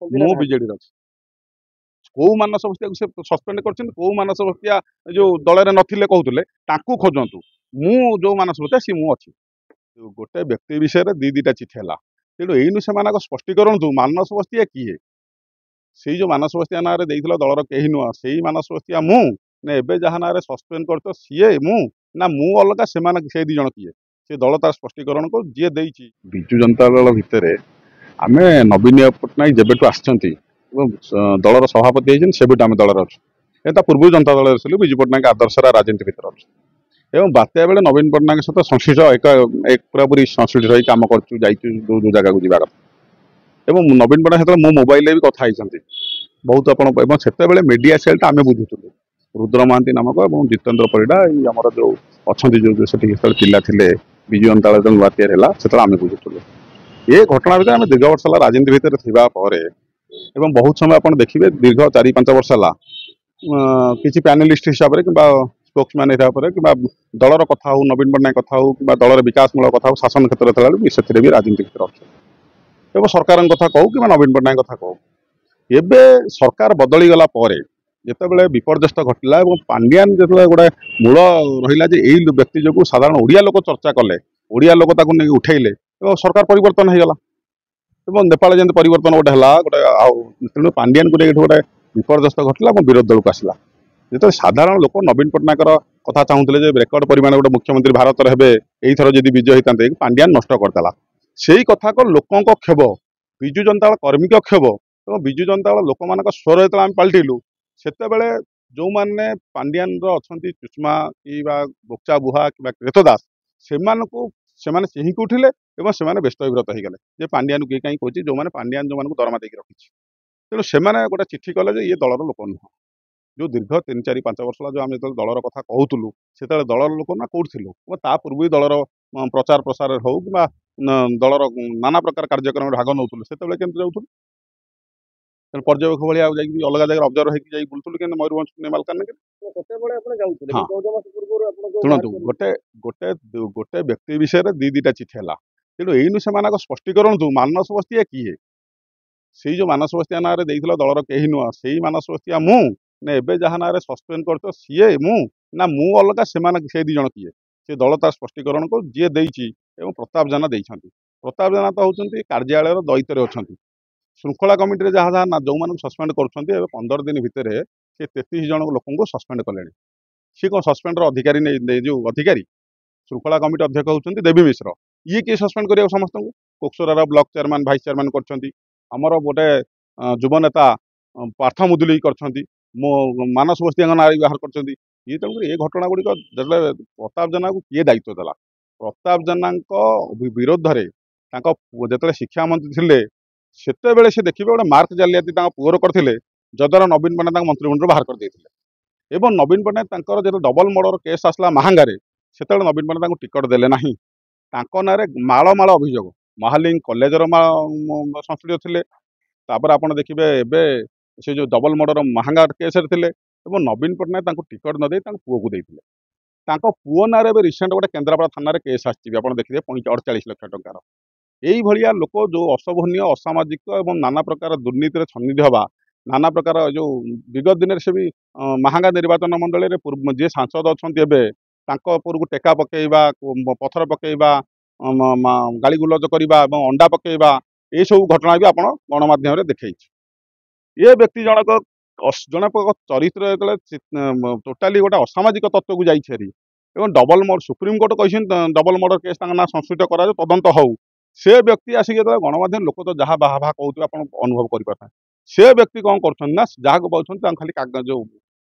ମୁଁ ବିଜେଡି ଅଛି। କୋଉ ମାନସ ବସ୍ତିଆକୁ ସେ ସସ୍ପେଣ୍ଡ କରିଛନ୍ତି, କୋଉ ମାନସ ବସ୍ତିଆ ଯୋଉ ଦଳରେ ନଥିଲେ କହୁଥିଲେ ତାଙ୍କୁ ଖୋଜନ୍ତୁ। ମୁଁ ଯୋଉ ମାନସ ବସ୍ତିଆ ସିଏ ମୁଁ ଅଛି। ଗୋଟେ ବ୍ୟକ୍ତି ବିଷୟରେ ଦିଟା ଚିଠି ହେଲା, ତେଣୁ ଏଇନୁ ସେମାନଙ୍କ ସ୍ପଷ୍ଟୀକରଣ ଦଉ ମାନସ ବସ୍ତିଆ କିଏ। ସେଇ ଯୋଉ ମାନସ ବସ୍ତିଆ ନାଁରେ ଦେଇଥିଲ ଦଳର କେହି ନୁହଁ, ସେଇ ମାନସ ବସ୍ତିଆ ମୁଁ ନା ଏବେ ଯାହା ନାଁରେ ସସ୍ପେଣ୍ଡ କରୁଛ ସିଏ ମୁଁ ନା ମୁଁ ଅଲଗା, ସେମାନେ ସେ ଦି ଜଣ କିଏ, ସେ ଦଳ ତାର ସ୍ପଷ୍ଟୀକରଣ କରୁ। ଯିଏ ଦେଇଛି ବିଜୁ ଜନତା ଦଳ ଭିତରେ ଆମେ ନବୀନ ପଟ୍ଟନାୟକ ଯେବେଠୁ ଆସିଛନ୍ତି ଏବଂ ଦଳର ସଭାପତି ହେଇଛନ୍ତି ସେବେଠୁ ଆମେ ଦଳରେ ଅଛୁ। ତା ପୂର୍ବରୁ ଜନତା ଦଳରେ ଥିଲୁ, ବିଜୁ ପଟ୍ଟନାୟକ ଆଦର୍ଶର ରାଜନୀତି ଭିତରେ ଅଛୁ ଏବଂ ବାତ୍ୟା ବେଳେ ନବୀନ ପଟ୍ଟନାୟକ ସହିତ ସଂଶ୍ଳିଷ୍ଟ ପୁରାପୁରି ସଂଶ୍ଳିଷ୍ଟ ରହି କାମ କରୁଛୁ, ଯାଇଛୁ ଯୋଉ ଜାଗାକୁ ଯିବା କଥା। ଏବଂ ନବୀନ ପଟ୍ଟନାୟକ ସେତେବେଳେ ମୋ ମୋବାଇଲରେ ବି କଥା ହେଇଛନ୍ତି ବହୁତ ଆପଣ, ଏବଂ ସେତେବେଳେ ମିଡିଆ ସେଲ୍ଟା ଆମେ ବୁଝୁଥିଲୁ। ରୁଦ୍ର ମହାନ୍ତି ନାମକ ଏବଂ ଜିତେନ୍ଦ୍ର ପରିଡ଼ା ଏଇ ଆମର ଯୋଉ ଅଛନ୍ତି ଯୋଉ ସେଠି ଯେତେବେଳେ ପିଲା ଥିଲେ ବିଜୁ ଜନତା ଦଳ ନୂଆ ତିଆରି ହେଲା ସେତେବେଳେ ଆମେ ବୁଝୁଥିଲୁ। ଏ ଘଟଣା ଭିତରେ ଆମେ ଦୀର୍ଘ ବର୍ଷ ହେଲା ରାଜନୀତି ଭିତରେ ଥିବା ପରେ ଏବଂ ବହୁତ ସମୟ ଆପଣ ଦେଖିବେ ଦୀର୍ଘ 4-5 ବର୍ଷ ହେଲା କିଛି ପ୍ୟାନେଲିଷ୍ଟ ହିସାବରେ କିମ୍ବା ସ୍ପୋକ୍ସମ୍ୟାନ୍ ହିସାବରେ କିମ୍ବା ଦଳର କଥା ହଉ, ନବୀନ ପଟ୍ଟନାୟକ କଥା ହଉ କିମ୍ବା ଦଳର ବିକାଶମୂଳକ କଥା ହଉ, ଶାସନ କ୍ଷେତ୍ରରେ ଥିଲାବେଳେ ସେଥିରେ ବି ରାଜନୀତି କ୍ଷେତ୍ରରେ ଅଛି। ଏବଂ ସରକାରଙ୍କ କଥା କହୁ କିମ୍ବା ନବୀନ ପଟ୍ଟନାୟକ କଥା କହୁ, ଏବେ ସରକାର ବଦଳିଗଲା ପରେ ଯେତେବେଳେ ବିପର୍ଯ୍ୟସ୍ତ ଘଟିଲା ଏବଂ ପାଣ୍ଡିଆନ ଯେତେବେଳେ ଗୋଟେ ମୂଳ ରହିଲା ଯେ ଏଇ ବ୍ୟକ୍ତି ଯୋଗୁଁ ସାଧାରଣ ଓଡ଼ିଆ ଲୋକ ଚର୍ଚ୍ଚା କଲେ, ଓଡ଼ିଆ ଲୋକ ତାକୁ ନେଇ ଉଠେଇଲେ ଏବଂ ସରକାର ପରିବର୍ତ୍ତନ ହେଇଗଲା। ଏବଂ ନେପାଳ ଯେମିତି ପରିବର୍ତ୍ତନ ଗୋଟେ ହେଲା ଗୋଟେ, ଆଉ ତେଣୁ ପାଣ୍ଡିଆନକୁ ନେଇ ଗୋଟେ ବିପର୍ଯ୍ୟସ୍ତ ଘଟିଲା ଏବଂ ବିରୋଧ ଦଳକୁ ଆସିଲା। ଯେତେବେଳେ ସାଧାରଣ ଲୋକ ନବୀନ ପଟ୍ଟନାୟକର କଥା ଚାହୁଁଥିଲେ ଯେ ରେକର୍ଡ ପରିମାଣ ଗୋଟେ ମୁଖ୍ୟମନ୍ତ୍ରୀ ଭାରତରେ ହେବେ, ଏଇଥର ଯଦି ବିଜୟ ହେଇଥାନ୍ତେ, ପାଣ୍ଡିଆନ ନଷ୍ଟ କରିଦେଲା। ସେଇ କଥାକୁ ଲୋକଙ୍କ କ୍ଷୋଭ, ବିଜୁ ଜନତା ଦଳ କର୍ମୀଙ୍କ କ୍ଷୋଭ ଏବଂ ବିଜୁ ଜନତା ଦଳ ଲୋକମାନଙ୍କ ସ୍ୱର ଯେତେବେଳେ ଆମେ ପାଲଟିଲୁ, ସେତେବେଳେ ଯୋଉମାନେ ପାଣ୍ଡିଆନର ଅଛନ୍ତି ଚୁଷ୍ମା କିମ୍ବା ବୋକ୍ଚା ବୁହା କିମ୍ବା କ୍ରେତ ଦାସ, ସେମାନେ ଚିହିଁକି ଉଠିଲେ ଏବଂ ସେମାନେ ବ୍ୟସ୍ତ ବିବ୍ରତ ହେଇଗଲେ ଯେ ପାଣ୍ଡିଆନକୁ କିଏ କାହିଁ କହୁଛି, ଯୋଉମାନେ ପାଣ୍ଡିଆନ ଯୋଉମାନଙ୍କୁ ଦରମା ଦେଇକି ରଖିଛି। ତେଣୁ ସେମାନେ ଗୋଟେ ଚିଠି କଲେ ଯେ ଇଏ ଦଳର ଲୋକ ନୁହଁ। ଯୋଉ ଦୀର୍ଘ 3-4-5 ବର୍ଷ ହେଲା ଯୋଉ ଆମେ ଯେତେବେଳେ ଦଳର କଥା କହୁଥିଲୁ ସେତେବେଳେ ଦଳର ଲୋକ ନା କୋଉଠି ଥିଲୁ, ତା ପୂର୍ବରୁ ଦଳର ପ୍ରଚାର ପ୍ରସାରରେ ହଉ କିମ୍ବା ଦଳର ନାନା ପ୍ରକାର କାର୍ଯ୍ୟକ୍ରମରେ ଭାଗ ନେଉଥିଲୁ, ସେତେବେଳେ କେମିତି ଯାଉଥିଲୁ ପର୍ଯ୍ୟବେକ୍ଷକ ଭଳିଆ ଯାଇକି ଅଲଗା ଜାଗାରେ ଅବଜର୍ଭ ହେଇକି ଯାଇ ବୁଲୁଥିଲୁ କିନ୍ତୁ ମୟୂରଭଞ୍ଜ ମାଲକାନଗିରି। ହଁ ଶୁଣନ୍ତୁ, ଗୋଟେ ବ୍ୟକ୍ତି ବିଷୟରେ ଦିଟା ଚିଠି ହେଲା, ତେଣୁ ଏଇନୁ ସେମାନଙ୍କ ସ୍ପଷ୍ଟୀକରଣ ଦଉ ମାନସ ବସ୍ତିଆ କିଏ। ସେଇ ଯୋଉ ମାନସ ବସ୍ତିଆ ନାଁରେ ଦେଇଥିଲ ଦଳର କେହି ନୁହଁ, ସେଇ ମାନସ ବସ୍ତିଆ ମୁଁ ନା ଏବେ ଯାହା ନାଁରେ ସସ୍ପେଣ୍ଡ କରୁଛ ସିଏ ମୁଁ ନା ମୁଁ ଅଲଗା, ସେମାନେ ସେ ଦି ଜଣ କିଏ, ସେ ଦଳ ତାର ସ୍ପଷ୍ଟୀକରଣ କରୁ। ଯିଏ ଦେଇଛି ଏବଂ ପ୍ରତାପ ଜେନା ଦେଇଛନ୍ତି। ପ୍ରତାପ ଜେନା ତ ହଉଛନ୍ତି କାର୍ଯ୍ୟାଳୟର ଦାୟିତ୍ୱରେ ଅଛନ୍ତି। ଶୃଙ୍ଖଳା କମିଟିରେ ଯାହା ଯୋଉମାନଙ୍କୁ ସସ୍ପେଣ୍ଡ କରୁଛନ୍ତି, ଏବେ 15 ଦିନ ଭିତରେ ସେ 33 ଜଣ ଲୋକଙ୍କୁ ସସ୍ପେଣ୍ଡ କଲେଣି। ସିଏ କ'ଣ ସସ୍ପେଣ୍ଡର ଅଧିକାରୀ ଯୋଉ ଅଧିକାରୀ? ଶୃଙ୍ଖଳା କମିଟି ଅଧ୍ୟକ୍ଷ ହେଉଛନ୍ତି ଦେବୀ ମିଶ୍ର। ଇଏ କିଏ ସସ୍ପେଣ୍ଡ କରିବାକୁ ସମସ୍ତଙ୍କୁ? କୋକସରାର ବ୍ଲକ ଚେୟାରମ୍ୟାନ୍, ଭାଇସ୍ ଚେୟାରମ୍ୟାନ୍ କରିଛନ୍ତି। ଆମର ଗୋଟେ ଯୁବ ନେତା ପାର୍ଥ ମୁଦୁଲି କରିଛନ୍ତି, ମୋ ମାନସ ବସ୍ତିଆଙ୍କ ନାଁ ବାହାର କରିଛନ୍ତି। ଇଏ ତେଣୁକରି ଏ ଘଟଣା ଗୁଡ଼ିକ ଯେତେବେଳେ ପ୍ରତାପ ଜେନାକୁ କିଏ ଦାୟିତ୍ୱ ଦେଲା, ପ୍ରତାପ ଜେନାଙ୍କ ବିରୋଧରେ ତାଙ୍କ ଯେତେବେଳେ ଶିକ୍ଷାମନ୍ତ୍ରୀ ଥିଲେ ସେତେବେଳେ ସେ ଦେଖିବେ ଗୋଟେ ମାର୍କ ଜାଲିଆତି ତାଙ୍କ ପୁଅର କରିଥିଲେ, ଯଦ୍ୱାରା ନବୀନ ପଟ୍ଟନାୟକ ତାଙ୍କ ମନ୍ତ୍ରିମଣ୍ଡଳରୁ ବାହାର କରିଦେଇଥିଲେ। ଏବଂ ନବୀନ ପଟ୍ଟନାୟକ ତାଙ୍କର ଯେତେବେଳେ ଡବଲ ମର୍ଡର କେସ୍ ଆସିଲା ମାହାଙ୍ଗାରେ, ସେତେବେଳେ ନବୀନ ପଟ୍ଟନାୟକ ତାଙ୍କୁ ଟିକଟ ଦେଲେ ନାହିଁ। ତାଙ୍କ ନାଁରେ ମାଳ ଅଭିଯୋଗ, ମହାଲିଙ୍ଗ କଲେଜର ସଂଶ୍ଳିଷ୍ଟ ଥିଲେ। ତାପରେ ଆପଣ ଦେଖିବେ ଏବେ ସେ ଯୋଉ ଡବଲ ମର୍ଡର ମାହାଙ୍ଗା କେସରେ ଥିଲେ ଏବଂ ନବୀନ ପଟ୍ଟନାୟକ ତାଙ୍କୁ ଟିକଟ ନ ଦେଇ ତାଙ୍କ ପୁଅକୁ ଦେଇଥିଲେ। ତାଙ୍କ ପୁଅ ନାଁରେ ଏବେ ରିସେଣ୍ଟ ଗୋଟେ କେନ୍ଦ୍ରାପଡ଼ା ଥାନାରେ କେସ୍ ଆସିଛି, ଆପଣ ଦେଖିବେ 48 ଲକ୍ଷ ଟଙ୍କାର। ଏଇଭଳିଆ ଲୋକ ଯୋଉ ଅଶୋଭନୀୟ, ଅସାମାଜିକ ଏବଂ ନାନା ପ୍ରକାର ଦୁର୍ନୀତିରେ ଛନ୍ନିଧ ହେବା, ନାନା ପ୍ରକାର ଯୋଉ ବିଗତ ଦିନରେ ସେ ବି ମାହାଙ୍ଗା ନିର୍ବାଚନ ମଣ୍ଡଳୀରେ ଯିଏ ସାଂସଦ ଅଛନ୍ତି ଏବେ ତାଙ୍କ ଉପରକୁ ଟେକା ପକେଇବା, ପଥର ପକେଇବା, ଗାଳିଗୁଲଜ କରିବା ଏବଂ ଅଣ୍ଡା ପକେଇବା, ଏସବୁ ଘଟଣା ବି ଆପଣ ଗଣମାଧ୍ୟମରେ ଦେଖେଇଛି। ଏ ବ୍ୟକ୍ତି ଜଣକ ଚରିତ୍ର ଯେତେବେଳେ ଟୋଟାଲି ଗୋଟେ ଅସାମାଜିକ ତତ୍ତ୍ୱକୁ ଯାଇଛି ହେରି ଏବଂ ସୁପ୍ରିମକୋର୍ଟ କହିଛନ୍ତି ଡବଲ ମର୍ଡର କେସ୍ ତାଙ୍କ ନାଁ ସଂଶୋଧିତ କରାଯାଉ, ତଦନ୍ତ ହଉ। ସେ ବ୍ୟକ୍ତି ଆସିକି ଯେତେବେଳେ ଗଣମାଧ୍ୟମ ଲୋକ ତ ଯାହା ବାହା କହୁଥିବେ ଆପଣ ଅନୁଭବ କରିପାରିଥାନ୍ତି, ସେ ବ୍ୟକ୍ତି କ'ଣ କରୁଛନ୍ତି ନା ଯାହାକୁ ପାଉଛନ୍ତି ତାଙ୍କୁ ଖାଲି ଯୋଉ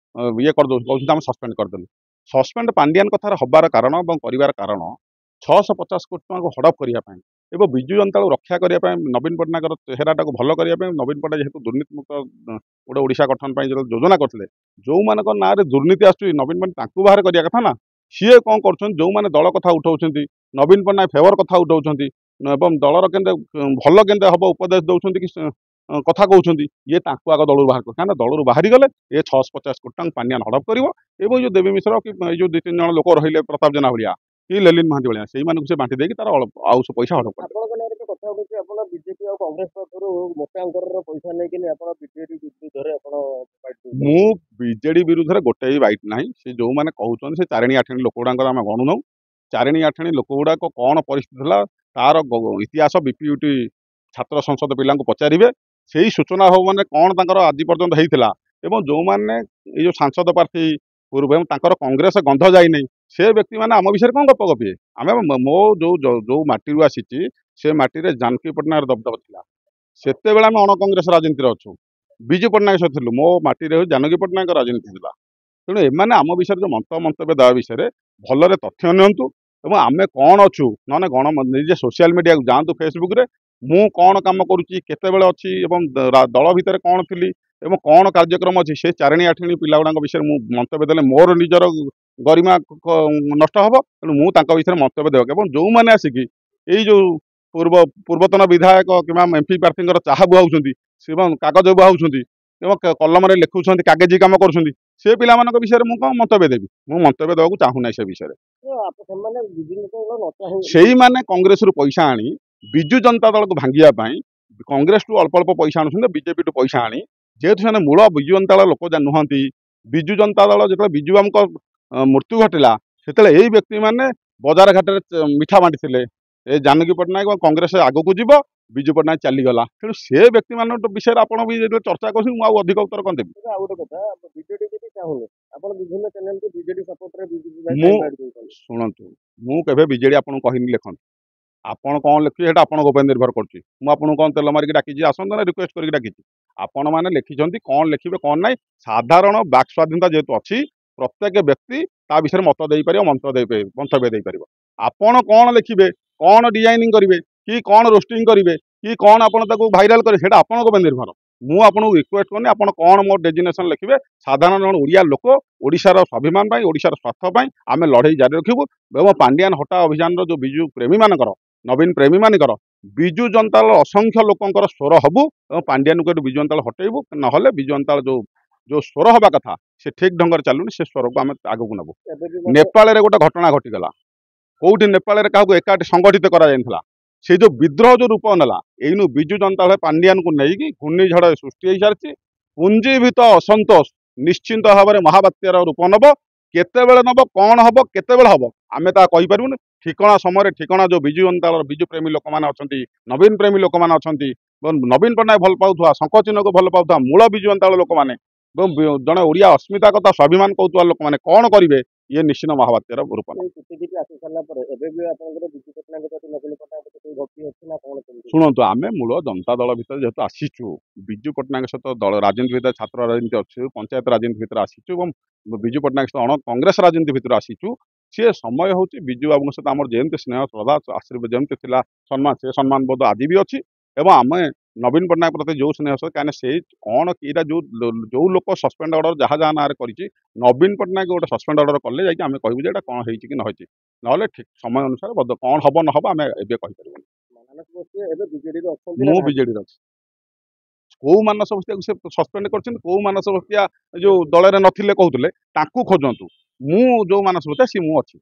ଇଏ କରିଦେଉଛନ୍ତି, କହୁଛନ୍ତି ଆମେ ସସ୍ପେଣ୍ଡ କରିଦେଲୁ। ସସ୍ପେଣ୍ଡ ପାଣ୍ଡିଆନ କଥାର ହବାର କାରଣ ଏବଂ କରିବାର କାରଣ 650 କୋଟି ଟଙ୍କାକୁ ହଡପ କରିବା ପାଇଁ ଏବଂ ବିଜୁ ଜନତାକୁ ରକ୍ଷା କରିବା ପାଇଁ, ନବୀନ ପଟ୍ଟନାୟକର ଚେହେରାଟାକୁ ଭଲ କରିବା ପାଇଁ, ନବୀନ ପଟ୍ଟନାୟକ ଯେହେତୁ ଦୁର୍ନୀତିମୁକ୍ତ ଗୋଟେ ଓଡ଼ିଶା ଗଠନ ପାଇଁ ଯେତେବେଳେ ଯୋଜନା କରିଥିଲେ, ଯୋଉମାନଙ୍କ ନାଁରେ ଦୁର୍ନୀତି ଆସୁଛି ନବୀନ ପଟ୍ଟନାୟକ ତାଙ୍କୁ ବାହାର କରିବା କଥା ନା। ସିଏ କ'ଣ କରୁଛନ୍ତି, ଯୋଉମାନେ ଦଳ କଥା ଉଠାଉଛନ୍ତି, ନବୀନ ପଟ୍ଟନାୟକ ଫେଭର କଥା ଉଠାଉଛନ୍ତି ଏବଂ ଦଳର କେମିତି ଭଲ କେମିତି ହବ ଉପଦେଶ ଦେଉଛନ୍ତି କି କଥା କହୁଛନ୍ତି, ଇଏ ତାଙ୍କୁ ଆଗ ଦଳରୁ ବାହାର କରିବ। କାହିଁକିନା ଦଳରୁ ବାହାରିଗଲେ ଏ 650 କୋଟି ଟଙ୍କା ପାଣ୍ଡିଆନ ହଡପ କରିବ ଏବଂ ଯୋଉ ଦେବୀ ମିଶ୍ର କି ଏଇ ଯୋଉ 2-3 ଜଣ ଲୋକ ରହିଲେ ପ୍ରତାପ ଜେନା ଭଳିଆ କି ଲେଲିନ ମହାନ୍ତି ଭଳିଆ, ସେଇମାନଙ୍କୁ ସେ ବାଣ୍ଟି ଦେଇକି ତାର ଆଉ ପଇସା ହଡପ କରିବ। ଗୋଟେ କଥା ଉଠୁଛି ଆପଣ ବିଜେପି ଆଉ କଂଗ୍ରେସ ପାଖରୁ ମୋଟା ଅଙ୍କରର ପଇସା ନେଇକିନି ଆପଣ ବିଜେଡି ବିରୁଦ୍ଧରେ ଆପଣ fight କରୁଛନ୍ତି। ମୁଁ ବିଜେଡି ବିରୁଦ୍ଧରେ ଗୋଟେ ବି ବାଇଟ୍ ନାହିଁ। ସେ ଯୋଉମାନେ କହୁଛନ୍ତି ସେ ଚାରିଣୀ ଆଠେଣୀ ଲୋକ ଗୁଡାଙ୍କର ଆମେ ଗଣୁନୁ। ଚାରିଣୀ ଆଠେଣୀ ଲୋକ ଗୁଡାକ କଣ ପରିସ୍ଥିତି ଥିଲା ତାର ଇତିହାସ ବିପିୟୁଟି ଛାତ୍ର ସଂସଦ ପିଲାଙ୍କୁ ପଚାରିବେ। ସେଇ ସୂଚନା ହବ ମାନେ କଣ ତାଙ୍କର ଆଜି ପର୍ଯ୍ୟନ୍ତ ହେଇଥିଲା ଏବଂ ଯୋଉମାନେ ଏଇ ଯୋଉ ସାଂସଦ ପ୍ରାର୍ଥୀ ପୂର୍ବ ଏବଂ ତାଙ୍କର କଂଗ୍ରେସ ଗନ୍ଧ ଯାଇନାହିଁ ସେ ବ୍ୟକ୍ତିମାନେ ଆମ ବିଷୟରେ କଣ ଗପ ଗପିବେ। ଆମେ ମୋ ଯୋଉ ମାଟିରୁ ଆସିଛି ସେ ମାଟିରେ ଜାନକୀ ପଟ୍ଟନାୟକ ଦବଦବ ଥିଲା। ସେତେବେଳେ ଆମେ ଅଣ କଂଗ୍ରେସ ରାଜନୀତିରେ ଅଛୁ। ବିଜୁ ପଟ୍ଟନାୟକ ସହିତ ଥିଲୁ। ମୋ ମାଟିରେ ହଉଛି ଜାନକୀ ପଟ୍ଟନାୟକ ରାଜନୀତି ଥିଲା। ତେଣୁ ଏମାନେ ଆମ ବିଷୟରେ ଯୋଉ ମନ୍ତବ୍ୟ ଦେବା ବିଷୟରେ ଭଲରେ ତଥ୍ୟ ନିଅନ୍ତୁ ଏବଂ ଆମେ କଣ ଅଛୁ ନହେଲେ ନିଜେ ସୋସିଆଲ ମିଡିଆକୁ ଯାଆନ୍ତୁ ଫେସବୁକରେ ମୁଁ କଣ କାମ କରୁଛି କେତେବେଳେ ଅଛି ଏବଂ ଦଳ ଭିତରେ କଣ ଥିଲି ଏବଂ କଣ କାର୍ଯ୍ୟକ୍ରମ ଅଛି ସେ ଚାରିଣୀ ଆଠେଣୀ ପିଲା ଗୁଡାଙ୍କ ବିଷୟରେ ମୁଁ ମନ୍ତବ୍ୟ ଦେଲେ ମୋର ନିଜର ଗରିମା ନଷ୍ଟ ହବ। ତେଣୁ ମୁଁ ତାଙ୍କ ବିଷୟରେ ମନ୍ତବ୍ୟ ଦେବାକୁ ଏବଂ ଯୋଉମାନେ ଆସିକି ଏଇ ଯୋଉ ପୂର୍ବତନ ବିଧାୟକ କିମ୍ବା ଏମ୍ପି ପ୍ରାର୍ଥୀଙ୍କର ଚାହା ବୁହାଉଛନ୍ତି ଏବଂ କାଗଜ ବୁହାଉଛନ୍ତି ଏବଂ କଲମରେ ଲେଖୁଛନ୍ତି କାଗେଜି କାମ କରୁଛନ୍ତି ସେ ପିଲାମାନଙ୍କ ବିଷୟରେ ମୁଁ କଣ ମନ୍ତବ୍ୟ ଦେବି। ମୁଁ ମନ୍ତବ୍ୟ ଦେବାକୁ ଚାହୁଁନାହିଁ ସେ ବିଷୟରେ। ସେମାନେ ବିଭିନ୍ନ ଦଳ ନ ଚାହିଁ ସେଇମାନେ କଂଗ୍ରେସରୁ ପଇସା ଆଣି ବିଜୁ ଜନତା ଦଳକୁ ଭାଙ୍ଗିବା ପାଇଁ କଂଗ୍ରେସଠୁ ଅଳ୍ପ ଅଳ୍ପ ପଇସା ଆଣୁଛନ୍ତି ବିଜେପିଠୁ ପଇସା ଆଣି ଯେହେତୁ ସେମାନେ ମୂଳ ବିଜୁ ଜନତା ଦଳ ଲୋକ ନୁହନ୍ତି। ବିଜୁ ଜନତା ଦଳ ଯେତେବେଳେ ବିଜୁ ବାବୁଙ୍କ ମୃତ୍ୟୁ ଘଟିଲା ସେତେବେଳେ ଏଇ ବ୍ୟକ୍ତିମାନେ ବଜାର ଘାଟରେ ମିଠା ବାଣ୍ଟିଥିଲେ। ଏ ଜାନକୀ ପଟ୍ଟନାୟକ କଂଗ୍ରେସ ଆଗକୁ ଯିବ ବିଜୁ ପଟ୍ଟନାୟକ ଚାଲିଗଲା। ତେଣୁ ସେ ବ୍ୟକ୍ତିମାନଙ୍କ ବିଷୟରେ ଆପଣ ବି ଯେତେବେଳେ ଚର୍ଚ୍ଚା କରୁଛନ୍ତି ମୁଁ ଆଉ ଅଧିକ ଉତ୍ତର କଣ ଦେବି। ଆଉ ଗୋଟେ କଥା ବିଜେଡି ଯଦି ଚାହୁଁନି ଆପଣ ବିଭିନ୍ନ ଚ୍ୟାନେଲକୁ ବିଜେଡି ସପୋର୍ଟରେ ମୁଁ ଶୁଣନ୍ତୁ ମୁଁ କେବେ ବିଜେଡି ଆପଣଙ୍କୁ କହିନି ଲେଖନ୍ତୁ। ଆପଣ କଣ ଲେଖିବେ ସେଇଟା ଆପଣଙ୍କ ଉପରେ ନିର୍ଭର କରୁଛି। ମୁଁ ଆପଣଙ୍କୁ କଣ ତେଲ ମାରିକି ଡାକିଛି ଆସନ୍ତୁ ନା ରିକ୍ୱେଷ୍ଟ କରିକି ଡାକିଛି। ଆପଣମାନେ ଲେଖିଛନ୍ତି କଣ ଲେଖିବେ କଣ ନାହିଁ ସାଧାରଣ ବାକ୍ ସ୍ୱାଧୀନତା ଯେହେତୁ ଅଛି ପ୍ରତ୍ୟେକ ବ୍ୟକ୍ତି ତା ବିଷୟରେ ମତ ଦେଇପାରିବ ମନ୍ତବ୍ୟ ଦେଇପାରିବ। ଆପଣ କଣ ଲେଖିବେ କଣ ଡିଜାଇନିଂ କରିବେ କି କଣ ରୋଷ୍ଟିଂ କରିବେ କି କଣ ଆପଣ ତାକୁ ଭାଇରାଲ କରିବେ ସେଇଟା ଆପଣଙ୍କ ଉପରେ ନିର୍ଭର। ମୁଁ ଆପଣଙ୍କୁ ରିକ୍ୱେଷ୍ଟ କରୁନି ଆପଣ କଣ ମୋ ଡେଜିନେସନ ଲେଖିବେ। ସାଧାରଣ ଜଣେ ଓଡ଼ିଆ ଲୋକ ଓଡ଼ିଶାର ସ୍ୱାଭିମାନ ପାଇଁ ଓଡ଼ିଶାର ସ୍ୱାର୍ଥ ପାଇଁ ଆମେ ଲଢ଼େଇ ଜାରି ରଖିବୁ ଏବଂ ପାଣ୍ଡିଆନ ହଟା ଅଭିଯାନର ଯୋଉ ବିଜୁ ପ୍ରେମୀମାନଙ୍କର ନବୀନ ପ୍ରେମୀମାନଙ୍କର ବିଜୁ ଜନତା ଦଳ ଅସଂଖ୍ୟ ଲୋକଙ୍କର ସ୍ୱର ହବୁ ଏବଂ ପାଣ୍ଡିଆନକୁ ଏଠୁ ବିଜୁ ଜନତା ଦଳ ହଟେଇବୁ। ନହେଲେ ବିଜୁ ଜନତା ଦଳ ଯୋଉ ସ୍ୱର ହବା କଥା ସେ ଠିକ ଢଙ୍ଗରେ ଚାଲୁନି ସେ ସ୍ୱରକୁ ଆମେ ଆଗକୁ ନେବୁ। ନେପାଳରେ ଗୋଟେ ଘଟଣା ଘଟିଗଲା। କୋଉଠି ନେପାଳରେ କାହାକୁ ଏକାଠି ସଂଗଠିତ କରାଯାଇଥିଲା ସେ ଯୋଉ ବିଦ୍ରୋହ ଯୋଉ ରୂପ ନେଲା ଏଇନୁ ବିଜୁ ଜନତା ଦଳ ପାଣ୍ଡିଆନକୁ ନେଇକି ଘୂର୍ଣ୍ଣିଝଡ଼ ସୃଷ୍ଟି ହେଇସାରିଛି। ପୁଞ୍ଜୀଭୂତ ଅସନ୍ତୋଷ ନିଶ୍ଚିନ୍ତ ଭାବରେ ମହାବାତ୍ୟାର ରୂପ ନେବ। କେତେବେଳେ ନେବ କଣ ହବ କେତେବେଳେ ହବ ଆମେ ତାହା କହିପାରିବୁନି। ଠିକଣା ସମୟରେ ଠିକଣା ଯୋଉ ବିଜୁ ଜନତା ଦଳ ବିଜୁ ପ୍ରେମୀ ଲୋକମାନେ ଅଛନ୍ତି ନବୀନ ପ୍ରେମୀ ଲୋକମାନେ ଅଛନ୍ତି ଏବଂ ନବୀନ ପଟ୍ଟନାୟକ ଭଲ ପାଉଥିବା ଶଙ୍ଖ ଚିହ୍ନକୁ ଭଲ ପାଉଥିବା ମୂଳ ବିଜୁ ଜନତା ଦଳ ଲୋକମାନେ ଏବଂ ଜଣେ ଓଡ଼ିଆ ଅସ୍ମିତା କଥା ସ୍ୱାଭିମାନ କହୁଥିବା ଲୋକମାନେ କଣ କରିବେ ଇଏ ନିଶ୍ଚିତ ମହାବାତ୍ୟାର ରୂପ ନେବ। ଆସି ସାରିଲା ପରେ ଏବେ ବି ଆପଣଙ୍କର ବିଜୁ ପଟ୍ଟନାୟକ ପ୍ରତି ନବୀନ ପଟ୍ଟନାୟକ ପ୍ରତି ଭକ୍ତି ଅଛି ନା କଣ କେମିତି? ଶୁଣନ୍ତୁ ଆମେ ମୂଳ ଜନତା ଦଳ ଭିତରେ ଯେହେତୁ ଆସିଛୁ ବିଜୁ ପଟ୍ଟନାୟକ ସହିତ ଦଳ ରାଜନୀତି ଭିତରେ ଛାତ୍ର ରାଜନୀତି ଅଛୁ ପଞ୍ଚାୟତ ରାଜନୀତି ଭିତରେ ଆସିଛୁ ଏବଂ ବିଜୁ ପଟ୍ଟନାୟକ ସହିତ ଅଣ କଂଗ୍ରେସ ରାଜନୀତି ଭିତରେ ଆସିଛୁ। ସିଏ ସମୟ ହେଉଛି ବିଜୁ ବାବୁଙ୍କ ସହିତ ଆମର ଯେମିତି ସ୍ନେହ ଶ୍ରଦ୍ଧା ଆଶୀର୍ବାଦ ଯେମିତି ଥିଲା ସମ୍ମାନ ସେ ସମ୍ମାନ ବୋଧ ଆଜି ବି ଅଛି ଏବଂ ଆମେ ନବୀନ ପଟ୍ଟନାୟକ ପ୍ରତି ଯୋଉ ସ୍ନେହ ଅଛି କାହିଁକିନା ସେଇ କଣ ଏଇଟା ଯୋଉ ଲୋକ ସସ୍ପେଣ୍ଡ ଅର୍ଡର ଯାହା ନାଁରେ କରିଛି ନବୀନ ପଟ୍ଟନାୟକ ଗୋଟେ ସସ୍ପେଣ୍ଡ ଅର୍ଡର କଲେ ଯାଇକି ଆମେ କହିବୁ ଯେ ଏଇଟା କଣ ହେଇଛି କି ନ ହେଇଛି। ନହେଲେ ଠିକ ସମୟ ଅନୁସାରେ କଣ ହବ ନ ହବ ଆମେ ଏବେ କହିପାରିବୁନି। ଏବେ ବିଜେଡିରେ ଅଛନ୍ତି ମୁଁ ବିଜେଡିରେ ଅଛି। କୋଉ ମାନସ ବସ୍ତିଆକୁ ସେ ସସ୍ପେଣ୍ଡ କରିଛନ୍ତି କୋଉ ମାନସ ବସ୍ତିଆ ଯୋଉ ଦଳରେ ନଥିଲେ କହୁଥିଲେ ତାଙ୍କୁ ଖୋଜନ୍ତୁ। ମୁଁ ଯୋଉ ମାନସ ବସ୍ତିଆ ମୁଁ ଅଛି।